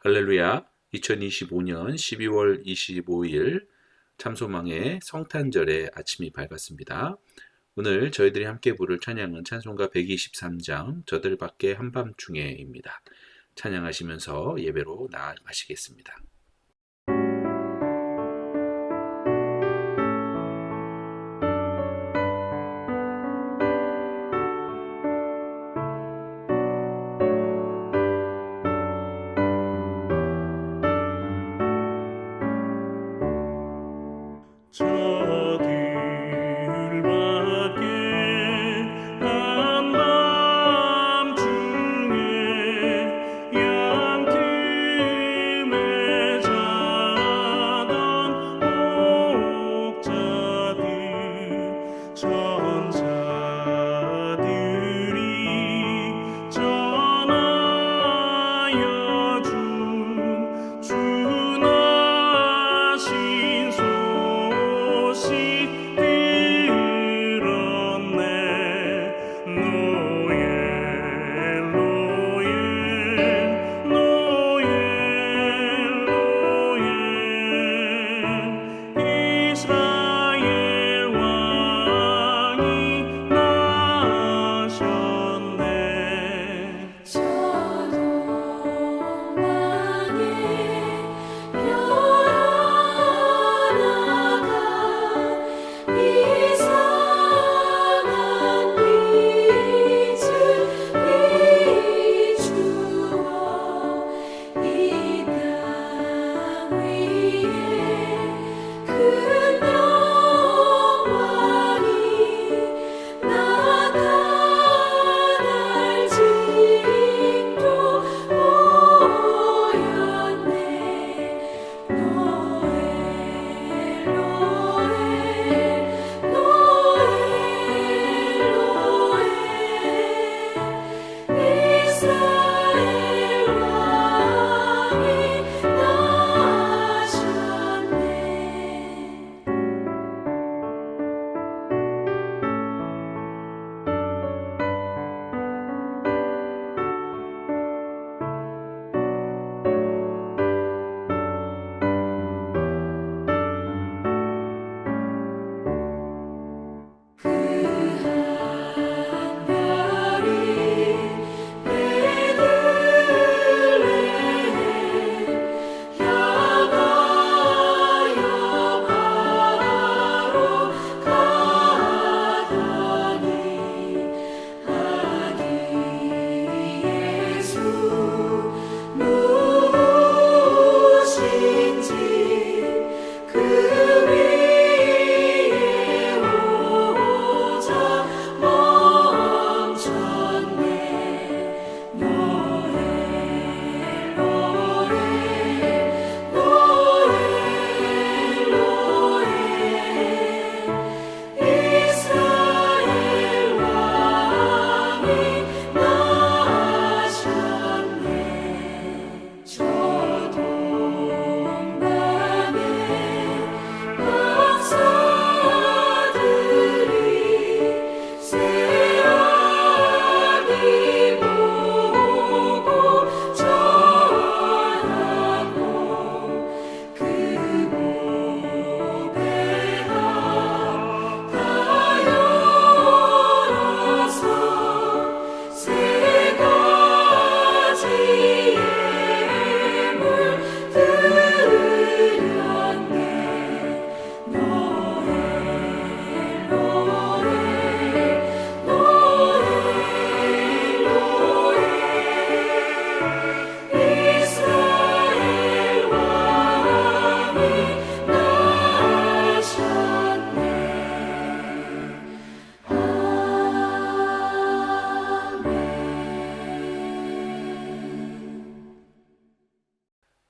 할렐루야. 2025년 12월 25일 참소망의 성탄절의 아침이 밝았습니다. 오늘 저희들이 함께 부를 찬양은 찬송가 123장 저들 밖에 한밤중에입니다. 찬양하시면서 예배로 나아가시겠습니다.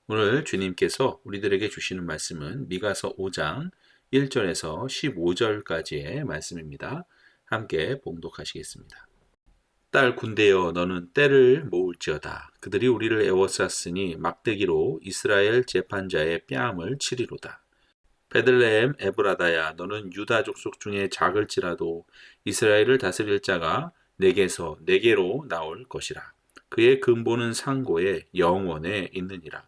오늘 주님께서 우리들에게 주시는 말씀은 미가서 5장 1절에서 15절까지의 말씀입니다. 함께 봉독하시겠습니다. 딸 군대여 너는 떼를 모을지어다. 그들이 우리를 애워쌌으니 막대기로 이스라엘 재판자의 뺨을 치리로다. 베들레헴 에브라다야 너는 유다 족속 중에 작을지라도 이스라엘을 다스릴 자가 내게서 내게로 나올 것이라. 그의 근본은 상고에 영원에 있느니라.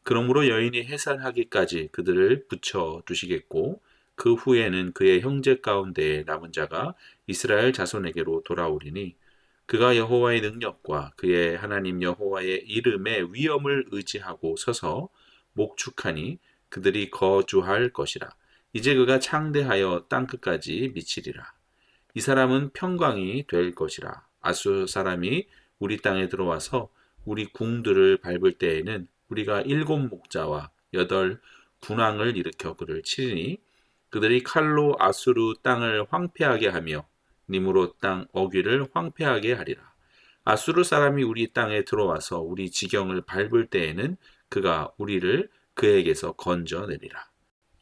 그러므로 여인이 해산하기까지 그들을 붙여 두시겠고 그 후에는 그의 형제 가운데 남은 자가 이스라엘 자손에게로 돌아오리니 그가 여호와의 능력과 그의 하나님 여호와의 이름의 위엄을 의지하고 서서 목축하니 그들이 거주할 것이라. 이제 그가 창대하여 땅끝까지 미치리라. 이 사람은 평강이 될 것이라. 아수르 사람이 우리 땅에 들어와서 우리 궁들을 밟을 때에는 우리가 7목자와 8군왕을 일으켜 그를 치리니 그들이 칼로 아수르 땅을 황폐하게 하며 니무롯 땅 어귀를 황폐하게 하리라. 아수르 사람이 우리 땅에 들어와서 우리 지경을 밟을 때에는 그가 우리를 그에게서 건져내리라.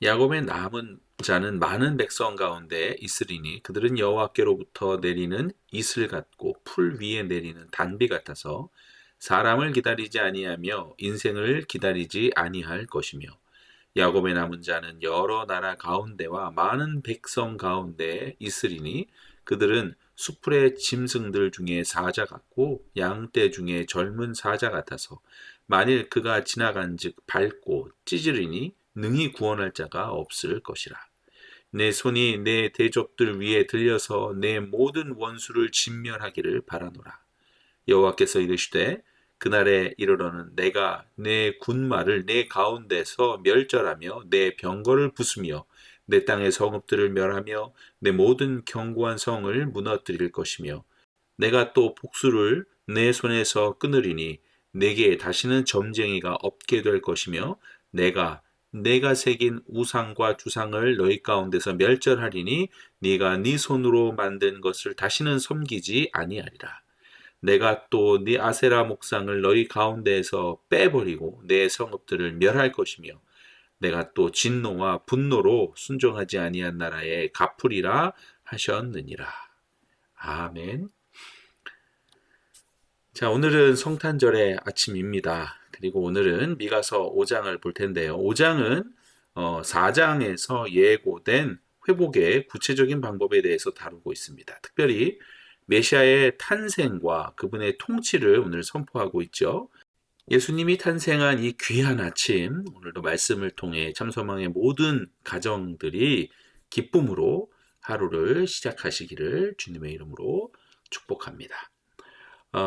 야곱의 남은 자는 많은 백성 가운데 있으리니 그들은 여호와께로부터 내리는 이슬 같고 풀 위에 내리는 단비 같아서 사람을 기다리지 아니하며 인생을 기다리지 아니할 것이며 야곱의 남은 자는 여러 나라 가운데와 많은 백성 가운데 있으리니 그들은 수풀의 짐승들 중에 사자 같고 양떼 중에 젊은 사자 같아서 만일 그가 지나간즉 밟고 찢으리니 능히 구원할 자가 없을 것이라. 내 손이 내 대적들 위에 들려서 내 모든 원수를 진멸하기를 바라노라. 여호와께서 이르시되 그날에 이르러는 내가 내 군마를 내 가운데서 멸절하며 내 병거를 부수며 내 땅의 성읍들을 멸하며 내 모든 견고한 성을 무너뜨릴 것이며 내가 또 복수를 내 손에서 끊으리니 내게 다시는 점쟁이가 없게 될 것이며 내가 새긴 우상과 주상을 너희 가운데서 멸절하리니 네가 네 손으로 만든 것을 다시는 섬기지 아니하리라. 내가 또 네 아세라 목상을 너희 가운데에서 빼버리고 내 성읍들을 멸할 것이며 내가 또 진노와 분노로 순종하지 아니한 나라에 갚으리라 하셨느니라. 아멘. 자, 오늘은 성탄절의 아침입니다. 그리고 오늘은 미가서 5장을 볼 텐데요. 5장은 4장에서 예고된 회복의 구체적인 방법에 대해서 다루고 있습니다. 특별히 메시아의 탄생과 그분의 통치를 오늘 선포하고 있죠. 예수님이 탄생한 이 귀한 아침, 오늘도 말씀을 통해 참소망의 모든 가정들이 기쁨으로 하루를 시작하시기를 주님의 이름으로 축복합니다.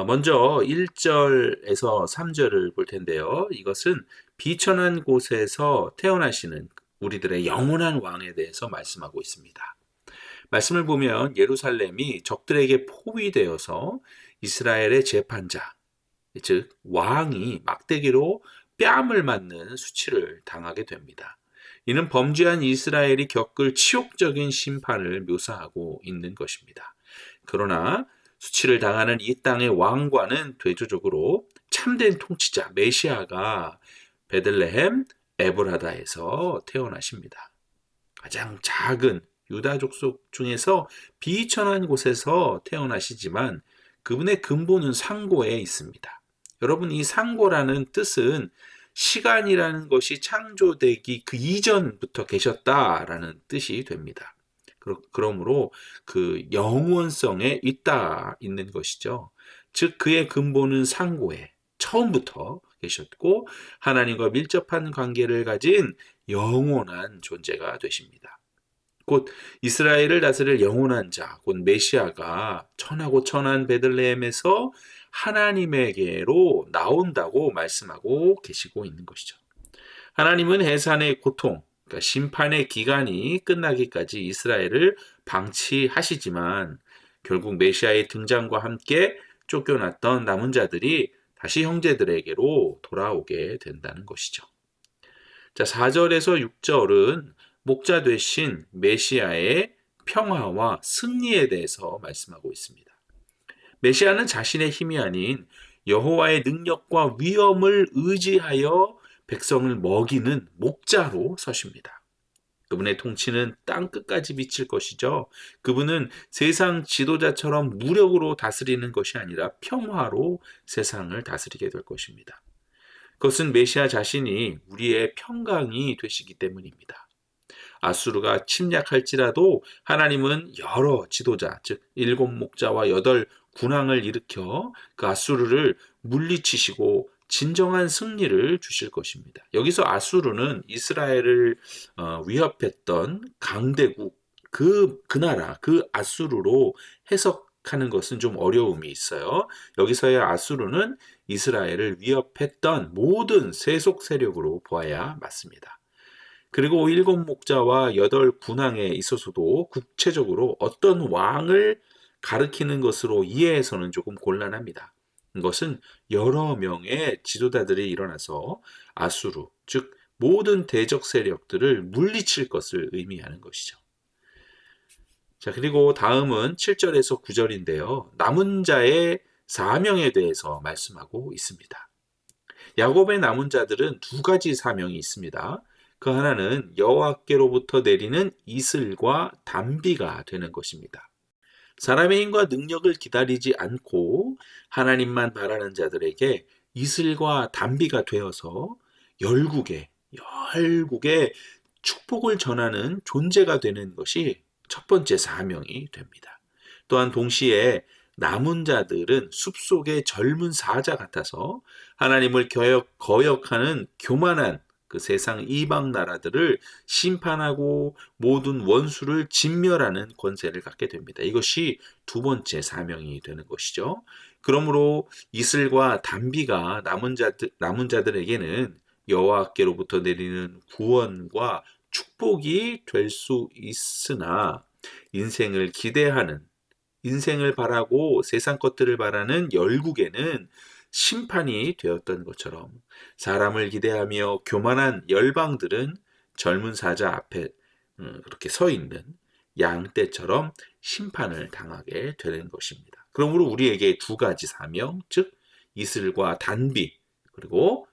먼저 1절에서 3절을 볼 텐데요. 이것은 비천한 곳에서 태어나시는 우리들의 영원한 왕에 대해서 말씀하고 있습니다. 말씀을 보면 예루살렘이 적들에게 포위되어서 이스라엘의 재판자, 즉 왕이 막대기로 뺨을 맞는 수치를 당하게 됩니다. 이는 범죄한 이스라엘이 겪을 치욕적인 심판을 묘사하고 있는 것입니다. 그러나 수치를 당하는 이 땅의 왕과는 대조적으로 참된 통치자 메시아가 베들레헴 에브라다에서 태어나십니다. 가장 작은 유다 족속 중에서 비천한 곳에서 태어나시지만 그분의 근본은 상고에 있습니다. 여러분, 이 상고라는 뜻은 시간이라는 것이 창조되기 그 이전부터 계셨다라는 뜻이 됩니다. 그러므로 그 영원성에 있는 것이죠. 즉 그의 근본은 상고에 처음부터 계셨고 하나님과 밀접한 관계를 가진 영원한 존재가 되십니다. 곧 이스라엘을 다스릴 영원한 자, 곧 메시아가 천하고 천한 베들레헴에서 하나님에게로 나온다고 말씀하고 계시고 있는 것이죠. 하나님은 해산의 고통, 그러니까 심판의 기간이 끝나기까지 이스라엘을 방치하시지만 결국 메시아의 등장과 함께 쫓겨났던 남은 자들이 다시 형제들에게로 돌아오게 된다는 것이죠. 자, 4절에서 6절은 목자 되신 메시아의 평화와 승리에 대해서 말씀하고 있습니다. 메시아는 자신의 힘이 아닌 여호와의 능력과 위엄을 의지하여 백성을 먹이는 목자로 서십니다. 그분의 통치는 땅 끝까지 미칠 것이죠. 그분은 세상 지도자처럼 무력으로 다스리는 것이 아니라 평화로 세상을 다스리게 될 것입니다. 그것은 메시아 자신이 우리의 평강이 되시기 때문입니다. 아수르가 침략할지라도 하나님은 여러 지도자, 즉 일곱 목자와 여덟 군왕을 일으켜 그 아수르를 물리치시고 진정한 승리를 주실 것입니다. 여기서 아수르는 이스라엘을 위협했던 강대국 그 나라 그 아수르로 해석하는 것은 좀 어려움이 있어요. 여기서의 아수르는 이스라엘을 위협했던 모든 세속 세력으로 보아야 맞습니다. 그리고 일곱 목자와 여덟 군왕에 있어서도 국체적으로 어떤 왕을 가리키는 것으로 이해해서는 조금 곤란합니다. 이것은 여러 명의 지도자들이 일어나서 아수르, 즉 모든 대적 세력들을 물리칠 것을 의미하는 것이죠. 자, 그리고 다음은 7절에서 9절인데요. 남은 자의 사명에 대해서 말씀하고 있습니다. 야곱의 남은 자들은 두 가지 사명이 있습니다. 그 하나는 여호와께로부터 내리는 이슬과 단비가 되는 것입니다. 사람의 힘과 능력을 기다리지 않고 하나님만 바라는 자들에게 이슬과 단비가 되어서 열국에 축복을 전하는 존재가 되는 것이 첫 번째 사명이 됩니다. 또한 동시에 남은 자들은 숲속의 젊은 사자 같아서 하나님을 거역하는 교만한 그 세상 이방 나라들을 심판하고 모든 원수를 진멸하는 권세를 갖게 됩니다. 이것이 두 번째 사명이 되는 것이죠. 그러므로 이슬과 단비가 남은 자들에게는 여호와께로부터 내리는 구원과 축복이 될 수 있으나 인생을 바라고 세상 것들을 바라는 열국에는 심판이 되었던 것처럼 사람을 기대하며 교만한 열방들은 젊은 사자 앞에 그렇게 서 있는 양떼처럼 심판을 당하게 되는 것입니다. 그러므로 우리에게 두 가지 사명, 즉 이슬과 단비 그리고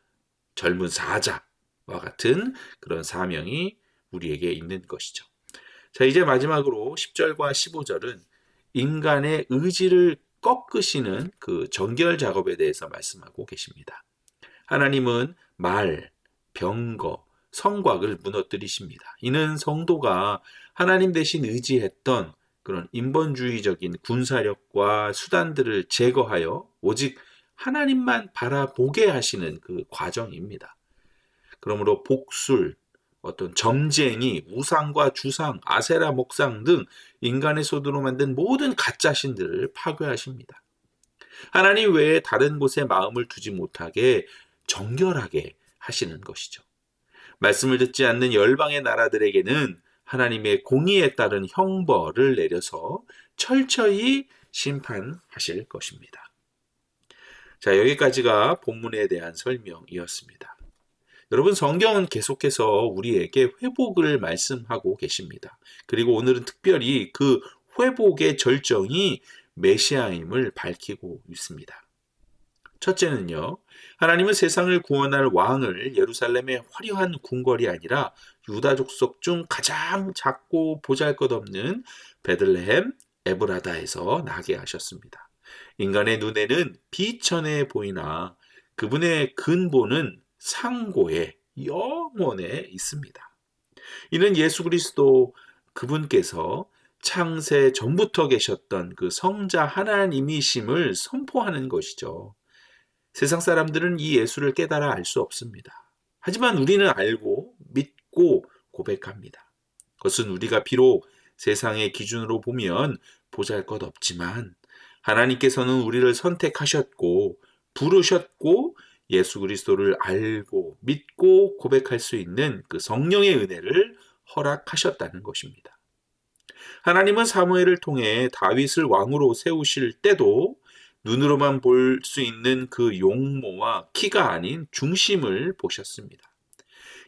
젊은 사자와 같은 그런 사명이 우리에게 있는 것이죠. 자, 이제 마지막으로 10절과 15절은 인간의 의지를 꺾으시는 그 정결 작업에 대해서 말씀하고 계십니다. 하나님은 말, 병거, 성곽을 무너뜨리십니다. 이는 성도가 하나님 대신 의지했던 그런 인본주의적인 군사력과 수단들을 제거하여 오직 하나님만 바라보게 하시는 그 과정입니다. 그러므로 복술, 어떤 점쟁이, 우상과 주상, 아세라 목상 등 인간의 손으로 만든 모든 가짜 신들을 파괴하십니다. 하나님 외에 다른 곳에 마음을 두지 못하게 정결하게 하시는 것이죠. 말씀을 듣지 않는 열방의 나라들에게는 하나님의 공의에 따른 형벌을 내려서 철저히 심판하실 것입니다. 자, 여기까지가 본문에 대한 설명이었습니다. 여러분, 성경은 계속해서 우리에게 회복을 말씀하고 계십니다. 그리고 오늘은 특별히 그 회복의 절정이 메시아임을 밝히고 있습니다. 첫째는요, 하나님은 세상을 구원할 왕을 예루살렘의 화려한 궁궐이 아니라 유다 족속 중 가장 작고 보잘것없는 베들레헴 에브라다에서 나게 하셨습니다. 인간의 눈에는 비천해 보이나 그분의 근본은 상고의 영원에 있습니다. 이는 예수 그리스도 그분께서 창세 전부터 계셨던 그 성자 하나님이심을 선포하는 것이죠. 세상 사람들은 이 예수를 깨달아 알 수 없습니다. 하지만 우리는 알고 믿고 고백합니다. 그것은 우리가 비록 세상의 기준으로 보면 보잘것없지만 하나님께서는 우리를 선택하셨고 부르셨고 예수 그리스도를 알고 믿고 고백할 수 있는 그 성령의 은혜를 허락하셨다는 것입니다. 하나님은 사무엘을 통해 다윗을 왕으로 세우실 때도 눈으로만 볼 수 있는 그 용모와 키가 아닌 중심을 보셨습니다.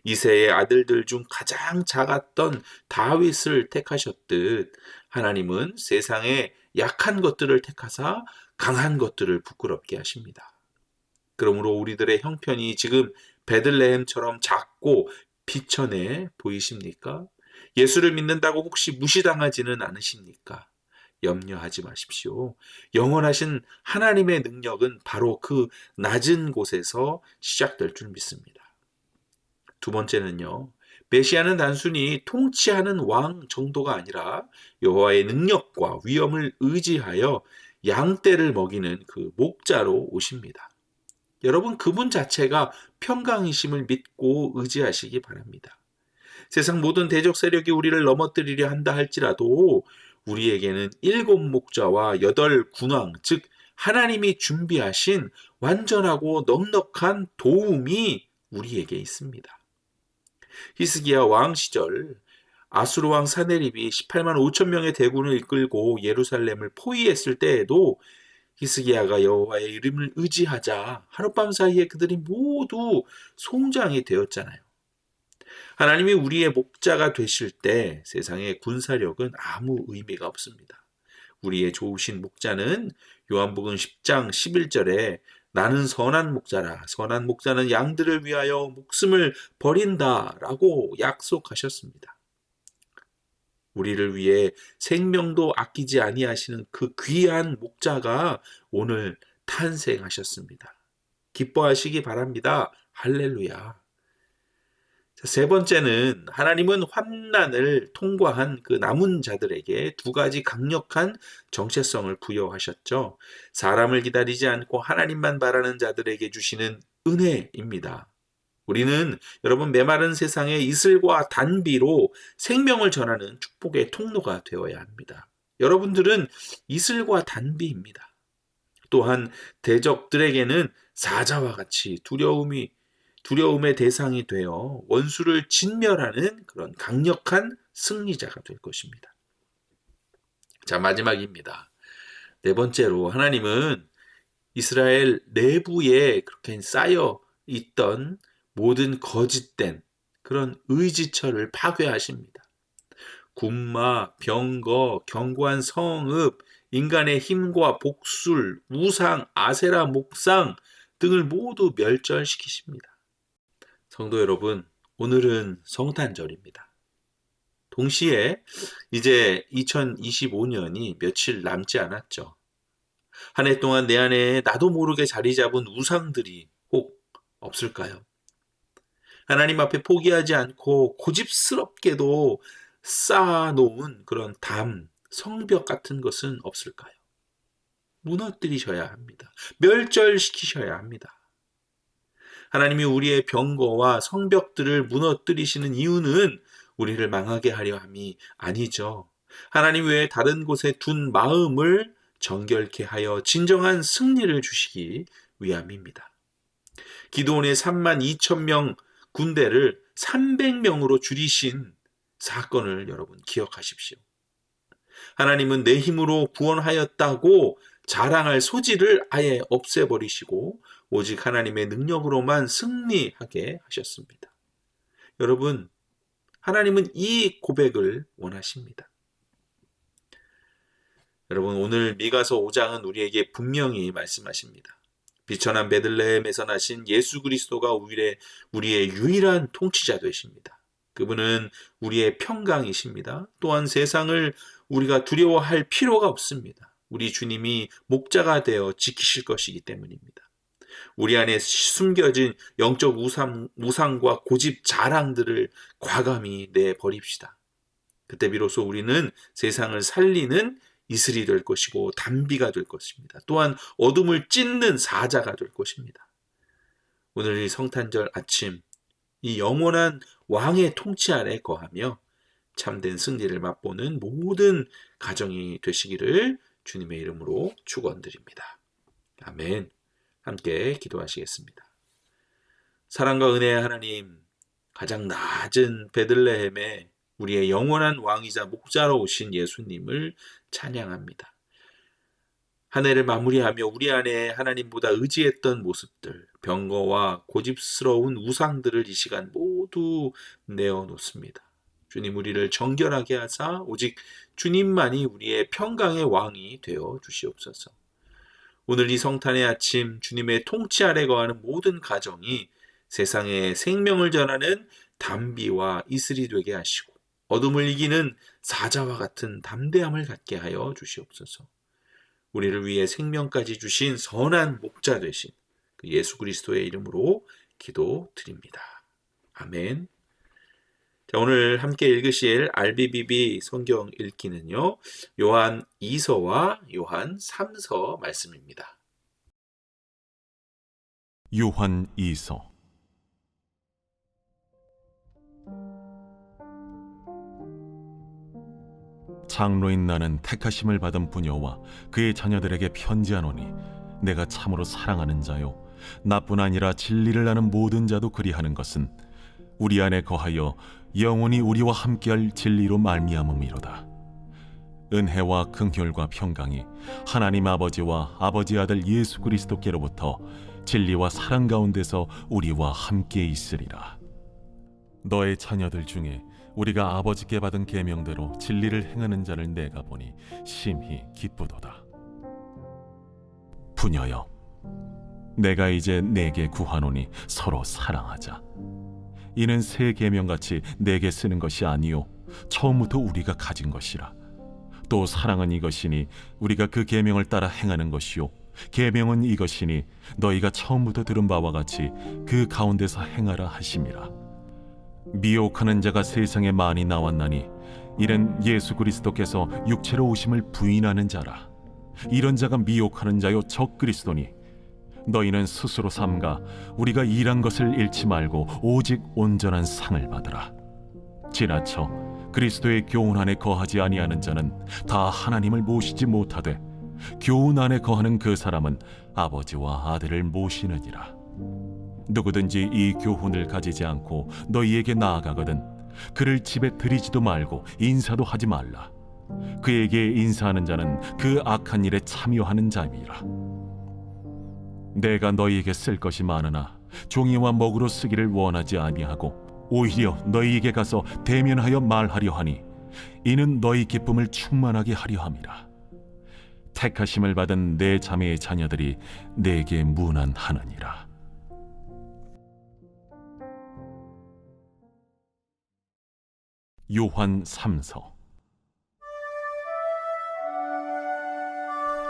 이새의 아들들 중 가장 작았던 다윗을 택하셨듯 하나님은 세상의 약한 것들을 택하사 강한 것들을 부끄럽게 하십니다. 그러므로 우리들의 형편이 지금 베들레헴처럼 작고 비천해 보이십니까? 예수를 믿는다고 혹시 무시당하지는 않으십니까? 염려하지 마십시오. 영원하신 하나님의 능력은 바로 그 낮은 곳에서 시작될 줄 믿습니다. 두 번째는요, 메시아는 단순히 통치하는 왕 정도가 아니라 여호와의 능력과 위엄을 의지하여 양떼를 먹이는 그 목자로 오십니다. 여러분, 그분 자체가 평강이심을 믿고 의지하시기 바랍니다. 세상 모든 대적 세력이 우리를 넘어뜨리려 한다 할지라도 우리에게는 7목자와 8군왕, 즉 하나님이 준비하신 완전하고 넉넉한 도움이 우리에게 있습니다. 히스기야 왕 시절 아수르 왕 사네립이 18만 5천 명의 대군을 이끌고 예루살렘을 포위했을 때에도 히스기야가 여호와의 이름을 의지하자 하룻밤 사이에 그들이 모두 송장이 되었잖아요. 하나님이 우리의 목자가 되실 때 세상의 군사력은 아무 의미가 없습니다. 우리의 좋으신 목자는 요한복음 10장 11절에 나는 선한 목자라, 선한 목자는 양들을 위하여 목숨을 버린다 라고 약속하셨습니다. 우리를 위해 생명도 아끼지 아니하시는 그 귀한 목자가 오늘 탄생하셨습니다. 기뻐하시기 바랍니다. 할렐루야. 세 번째는 하나님은 환난을 통과한 그 남은 자들에게 두 가지 강력한 정체성을 부여하셨죠. 사람을 기다리지 않고 하나님만 바라는 자들에게 주시는 은혜입니다. 우리는 여러분 메마른 세상에 이슬과 단비로 생명을 전하는 축복의 통로가 되어야 합니다. 여러분들은 이슬과 단비입니다. 또한 대적들에게는 사자와 같이 두려움의 대상이 되어 원수를 진멸하는 그런 강력한 승리자가 될 것입니다. 자, 마지막입니다. 네 번째로 하나님은 이스라엘 내부에 그렇게 쌓여 있던 모든 거짓된 그런 의지처를 파괴하십니다. 군마, 병거, 견고한 성읍, 인간의 힘과 복술, 우상, 아세라 목상 등을 모두 멸절시키십니다. 성도 여러분, 오늘은 성탄절입니다. 동시에 이제 2025년이 며칠 남지 않았죠. 한 해 동안 내 안에 나도 모르게 자리 잡은 우상들이 혹 없을까요? 하나님 앞에 포기하지 않고 고집스럽게도 쌓아놓은 그런 성벽 같은 것은 없을까요? 무너뜨리셔야 합니다. 멸절시키셔야 합니다. 하나님이 우리의 병거와 성벽들을 무너뜨리시는 이유는 우리를 망하게 하려 함이 아니죠. 하나님 외에 다른 곳에 둔 마음을 정결케 하여 진정한 승리를 주시기 위함입니다. 기드온의 3만 2천 명 군대를 300명으로 줄이신 사건을 여러분 기억하십시오. 하나님은 내 힘으로 구원하였다고 자랑할 소지를 아예 없애버리시고 오직 하나님의 능력으로만 승리하게 하셨습니다. 여러분, 하나님은 이 고백을 원하십니다. 여러분, 오늘 미가서 5장은 우리에게 분명히 말씀하십니다. 비천한 베들레헴에서 나신 예수 그리스도가 우리의 유일한 통치자 되십니다. 그분은 우리의 평강이십니다. 또한 세상을 우리가 두려워할 필요가 없습니다. 우리 주님이 목자가 되어 지키실 것이기 때문입니다. 우리 안에 숨겨진 영적 우상과 고집 자랑들을 과감히 내버립시다. 그때 비로소 우리는 세상을 살리는 이슬이 될 것이고 단비가 될 것입니다. 또한 어둠을 찢는 사자가 될 것입니다. 오늘 이 성탄절 아침 이 영원한 왕의 통치 아래 거하며 참된 승리를 맛보는 모든 가정이 되시기를 주님의 이름으로 축원드립니다. 아멘. 함께 기도하시겠습니다. 사랑과 은혜의 하나님, 가장 낮은 베들레헴에 우리의 영원한 왕이자 목자로 오신 예수님을 찬양합니다. 한 해를 마무리하며 우리 안에 하나님보다 의지했던 모습들, 병거와 고집스러운 우상들을 이 시간 모두 내어놓습니다. 주님, 우리를 정결하게 하사 오직 주님만이 우리의 평강의 왕이 되어 주시옵소서. 오늘 이 성탄의 아침 주님의 통치 아래 거하는 모든 가정이 세상에 생명을 전하는 단비와 이슬이 되게 하시고 어둠을 이기는 사자와 같은 담대함을 갖게 하여 주시옵소서. 우리를 위해 생명까지 주신 선한 목자 되신 그 예수 그리스도의 이름으로 기도드립니다. 아멘. 자, 오늘 함께 읽으실 RBBB 성경 읽기는요. 요한 2서와 요한 3서 말씀입니다. 요한 2서. 장로인 나는 택하심을 받은 부녀와 그의 자녀들에게 편지하노니 내가 참으로 사랑하는 자요 나뿐 아니라 진리를 아는 모든 자도 그리하는 것은 우리 안에 거하여 영원히 우리와 함께할 진리로 말미암음이로다. 은혜와 긍휼과 평강이 하나님 아버지와 아버지 아들 예수 그리스도께로부터 진리와 사랑 가운데서 우리와 함께 있으리라. 너의 자녀들 중에 우리가 아버지께 받은 계명대로 진리를 행하는 자를 내가 보니 심히 기쁘도다. 부녀여, 내가 이제 내게 구하노니 서로 사랑하자. 이는 새 계명같이 내게 쓰는 것이 아니요 처음부터 우리가 가진 것이라. 또 사랑은 이것이니 우리가 그 계명을 따라 행하는 것이요 계명은 이것이니 너희가 처음부터 들은 바와 같이 그 가운데서 행하라 하심이라. 미혹하는 자가 세상에 많이 나왔나니 이는 예수 그리스도께서 육체로 오심을 부인하는 자라. 이런 자가 미혹하는 자요 적 그리스도니 너희는 스스로 삼가 우리가 일한 것을 잃지 말고 오직 온전한 상을 받으라. 지나쳐 그리스도의 교훈 안에 거하지 아니하는 자는 다 하나님을 모시지 못하되 교훈 안에 거하는 그 사람은 아버지와 아들을 모시느니라. 누구든지 이 교훈을 가지지 않고 너희에게 나아가거든 그를 집에 들이지도 말고 인사도 하지 말라. 그에게 인사하는 자는 그 악한 일에 참여하는 자임이라. 내가 너희에게 쓸 것이 많으나 종이와 먹으로 쓰기를 원하지 아니하고 오히려 너희에게 가서 대면하여 말하려 하니 이는 너희 기쁨을 충만하게 하려 함이라. 택하심을 받은 내 자매의 자녀들이 내게 문안하느니라. 요한 3서.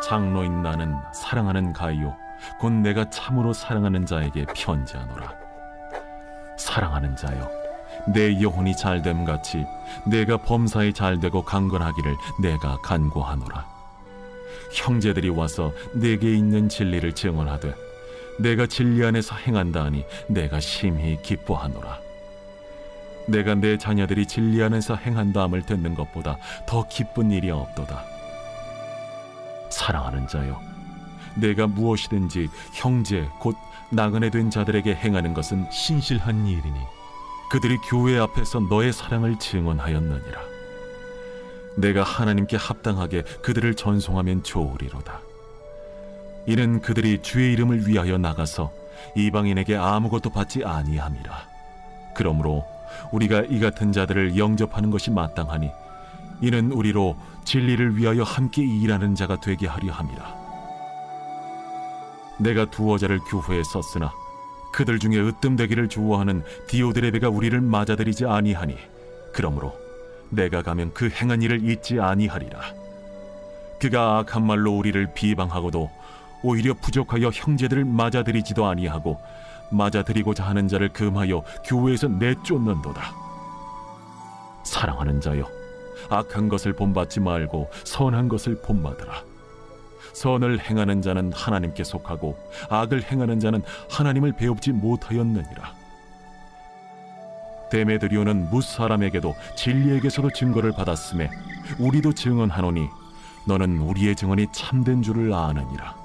장로인 나는 사랑하는 가이요 곧 내가 참으로 사랑하는 자에게 편지하노라. 사랑하는 자여, 내 영혼이 잘됨 같이 내가 범사에 잘되고 강건하기를 내가 간구하노라. 형제들이 와서 내게 있는 진리를 증언하되 내가 진리 안에서 행한다 하니 내가 심히 기뻐하노라. 내가 내 자녀들이 진리 안에서 행한다함을 듣는 것보다 더 기쁜 일이 없도다. 사랑하는 자여, 내가 무엇이든지 형제 곧 나그네 된 자들에게 행하는 것은 신실한 일이니 그들이 교회 앞에서 너의 사랑을 증언하였느니라. 내가 하나님께 합당하게 그들을 전송하면 좋으리로다. 이는 그들이 주의 이름을 위하여 나가서 이방인에게 아무것도 받지 아니함이라. 그러므로 우리가 이 같은 자들을 영접하는 것이 마땅하니 이는 우리로 진리를 위하여 함께 일하는 자가 되게 하려 함이라. 내가 두어 자를 교회에 썼으나 그들 중에 으뜸되기를 좋아하는 디오드레베가 우리를 맞아들이지 아니하니 그러므로 내가 가면 그 행한 일을 잊지 아니하리라. 그가 악한 말로 우리를 비방하고도 오히려 부족하여 형제들을 맞아들이지도 아니하고 맞아들이고자 하는 자를 금하여 교회에서 내쫓는도다. 사랑하는 자여, 악한 것을 본받지 말고 선한 것을 본받으라. 선을 행하는 자는 하나님께 속하고 악을 행하는 자는 하나님을 배웁지 못하였느니라. 데메드리오는 무사람에게도 진리에게서도 증거를 받았음에 우리도 증언하노니 너는 우리의 증언이 참된 줄을 아느니라.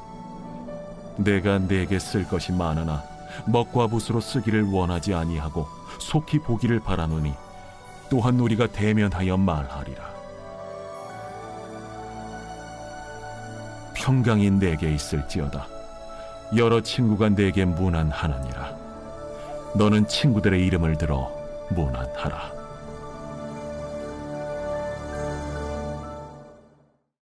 내가 네게 쓸 것이 많으나 먹과 붓으로 쓰기를 원하지 아니하고 속히 보기를 바라노니 또한 우리가 대면하여 말하리라. 평강이 내게 있을지어다. 여러 친구가 내게 문안하느니라. 너는 친구들의 이름을 들어 문안하라.